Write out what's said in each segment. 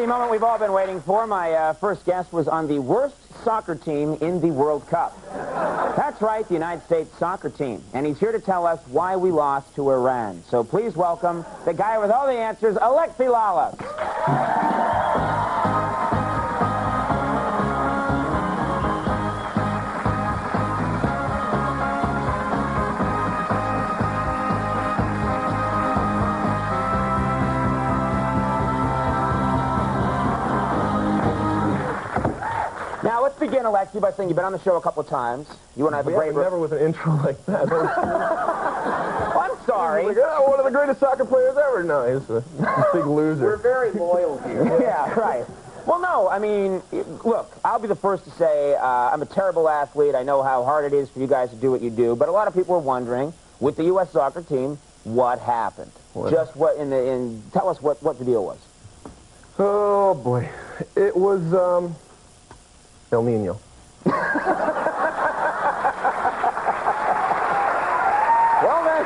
moment we've all been waiting for. My first guest was on the worst soccer team in the World Cup. That's right, the United States soccer team. And he's here to tell us why we lost to Iran. So please welcome the guy with all the answers, Alexi Lalas. Now, let's begin, Alexi, by saying you've been on the show a couple of times. You and I have a great... never with an intro like that. Oh, I'm sorry. Like, oh, one of the greatest soccer players ever. No, he's a big loser. We're very loyal here. Yeah, right. Well, no, I mean, look, I'll be the first to say I'm a terrible athlete. I know how hard it is for you guys to do what you do. But a lot of people are wondering, with the U.S. soccer team, what happened? What? Just what tell us what the deal was. Oh, boy. It was, El Nino. Well, then...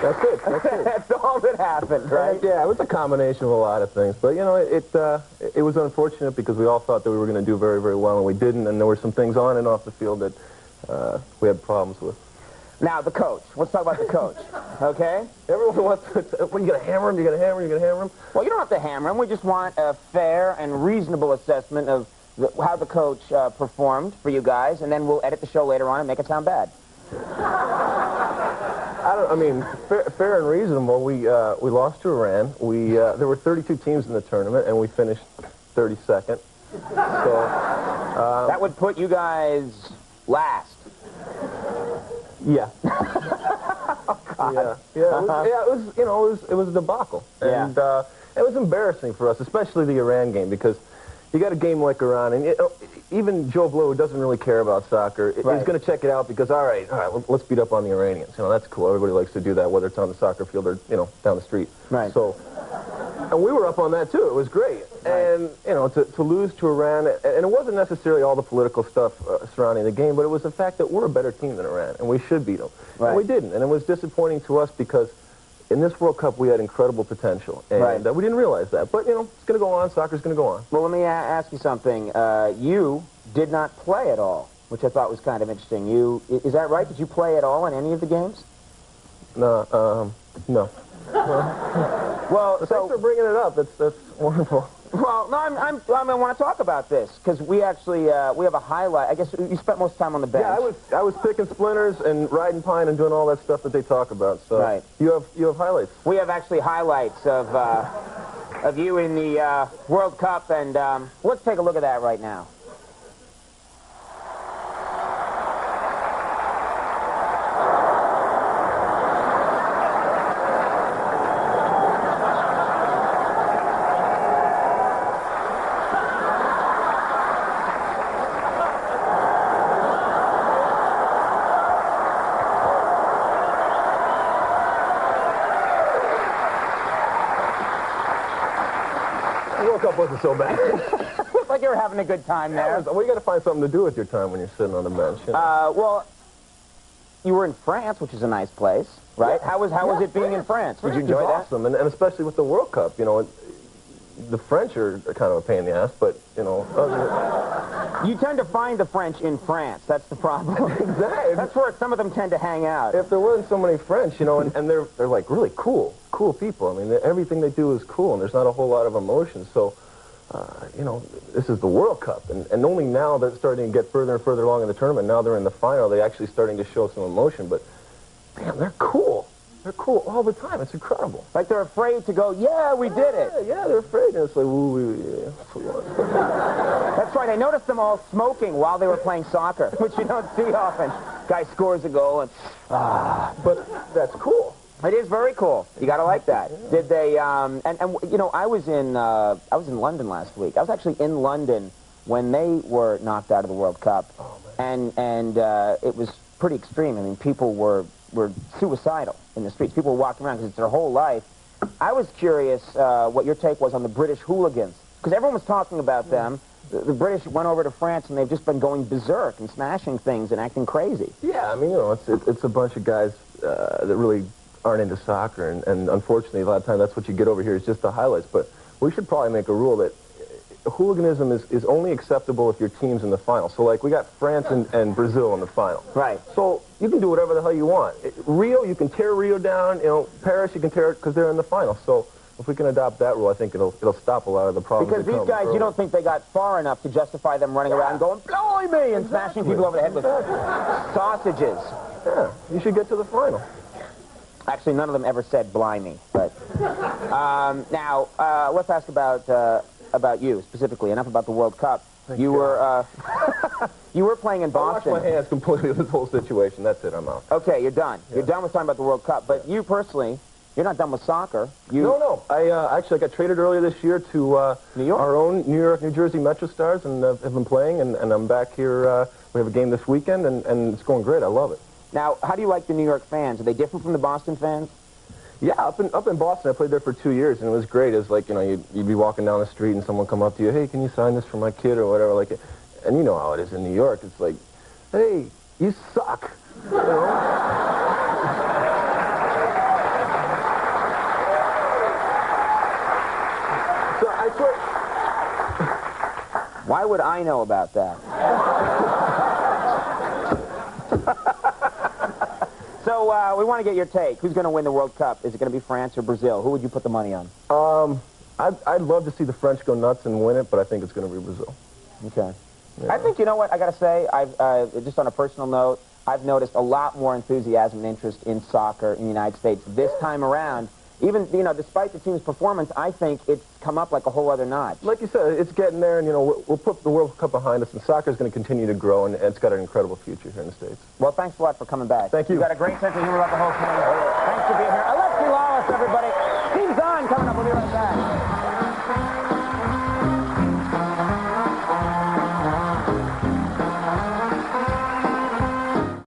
That's it. That's all that happened, right? Yeah, it was a combination of a lot of things. But, you know, it was unfortunate because we all thought that we were going to do very, very well, and we didn't. And there were some things on and off the field that we had problems with. Now, the coach. Let's talk about the coach, okay? Everyone wants to... What, you going to hammer him? You going to hammer him? You going to hammer him? Well, you don't have to hammer him. We just want a fair and reasonable assessment of how the coach performed for you guys, and then we'll edit the show later on and make it sound bad. I mean, fair and reasonable. We lost to Iran. There were 32 teams in the tournament, and we finished 32nd. So that would put you guys last. Yeah. Oh, God. Yeah. It was a debacle, and it was embarrassing for us, especially the Iran game, because you got a game like Iran, and even Joe Blow, who doesn't really care about soccer, is going to check it out because, all right, let's beat up on the Iranians. You know, that's cool. Everybody likes to do that, whether it's on the soccer field or, down the street. Right. So, and we were up on that, too. It was great. Right. And, to lose to Iran, and it wasn't necessarily all the political stuff surrounding the game, but it was the fact that we're a better team than Iran, and we should beat them. Right. And we didn't. And it was disappointing to us because in this World Cup, we had incredible potential, and we didn't realize that. But, it's going to go on. Soccer's going to go on. Well, let me ask you something. You did not play at all, which I thought was kind of interesting. Is that right? Did you play at all in any of the games? No. No. Well, thanks for bringing it up. That's wonderful. Well, no, I want to talk about this because we actually we have a highlight. I guess you spent most of the time on the bench. Yeah, I was picking splinters and riding pine and doing all that stuff that they talk about. So right. You have highlights. We have actually highlights of you in the World Cup, and let's take a look at that right now. The World Cup wasn't so bad. Looked like you were having a good time there. Well, you got to find something to do with your time when you're sitting on the bench. Well, you were in France, which is a nice place, right? Yeah. How was it being in France? Did you enjoy that? Awesome, and especially with the World Cup. The French are kind of a pain in the ass, but you tend to find the French in France. That's the problem. Exactly. That's where some of them tend to hang out. If there weren't so many French, and they're like really cool people. I mean, everything they do is cool, and there's not a whole lot of emotion. So, this is the World Cup, and only now they're starting to get further and further along in the tournament. Now they're in the final. They're actually starting to show some emotion. But, man, they're cool. They're cool all the time. It's incredible. Like they're afraid to go, yeah, we did it. Yeah, they're afraid. And it's like, ooh, yeah. That's right. I noticed them all smoking while they were playing soccer, which you don't see often. Guy scores a goal and... But that's cool. It is very cool. You got to like that. Yeah. Did they... I was in London last week. I was actually in London when they were knocked out of the World Cup. Oh, man. And it was pretty extreme. I mean, people were suicidal in the streets. People were walking around because it's their whole life. I was curious what your take was on the British hooligans, because everyone was talking about them. The British went over to France, and they've just been going berserk and smashing things and acting crazy. Yeah, I mean, it's a bunch of guys that really aren't into soccer, and unfortunately, a lot of times that's what you get over here is just the highlights. But we should probably make a rule that hooliganism is only acceptable if your team's in the final. So, like, we got France and Brazil in the final. Right. So you can do whatever the hell you want. Rio, you can tear Rio down. You know, Paris, you can tear it because they're in the final. So if we can adopt that rule, I think it'll stop a lot of the problems. Because these guys, you don't think they got far enough to justify them running around going, "Blimey," and smashing people over the head with sausages. Yeah, you should get to the final. Actually, none of them ever said "blimey." But now let's ask about you specifically. Enough about the World Cup. You were you were playing in Boston. I washed my hands completely of this whole situation. That's it. I'm out. Okay, you're done. Yeah. You're done with talking about the World Cup. But you personally, you're not done with soccer. No. I actually got traded earlier this year to New York? Our own New York, New Jersey Metro Stars, and have been playing. And I'm back here. We have a game this weekend, and it's going great. I love it. Now, how do you like the New York fans? Are they different from the Boston fans? Yeah, up in Boston, I played there for 2 years, and it was great. It was like, you know, you'd be walking down the street, and someone come up to you, "Hey, can you sign this for my kid," or whatever, like it. And you know how it is in New York. It's like, "Hey, you suck," you know. So I swear. Why would I know about that? So we want to get your take. Who's going to win the World Cup? Is it going to be France or Brazil? Who would you put the money on? I'd love to see the French go nuts and win it, but I think it's going to be Brazil. Okay. Yeah. I think, you know what, I got to say, I've just on a personal note, I've noticed a lot more enthusiasm and interest in soccer in the United States this time around. Even, you know, despite the team's performance, I think it's come up like a whole other notch. Like you said, it's getting there, and, you know, we'll put the World Cup behind us, and soccer is going to continue to grow, and it's got an incredible future here in the States. Well, thanks a lot for coming back. Thank you. You got a great sense of humor about the whole thing. Thanks for being here. Alexi, Lalas, everybody. Team's on coming up. We'll be right back.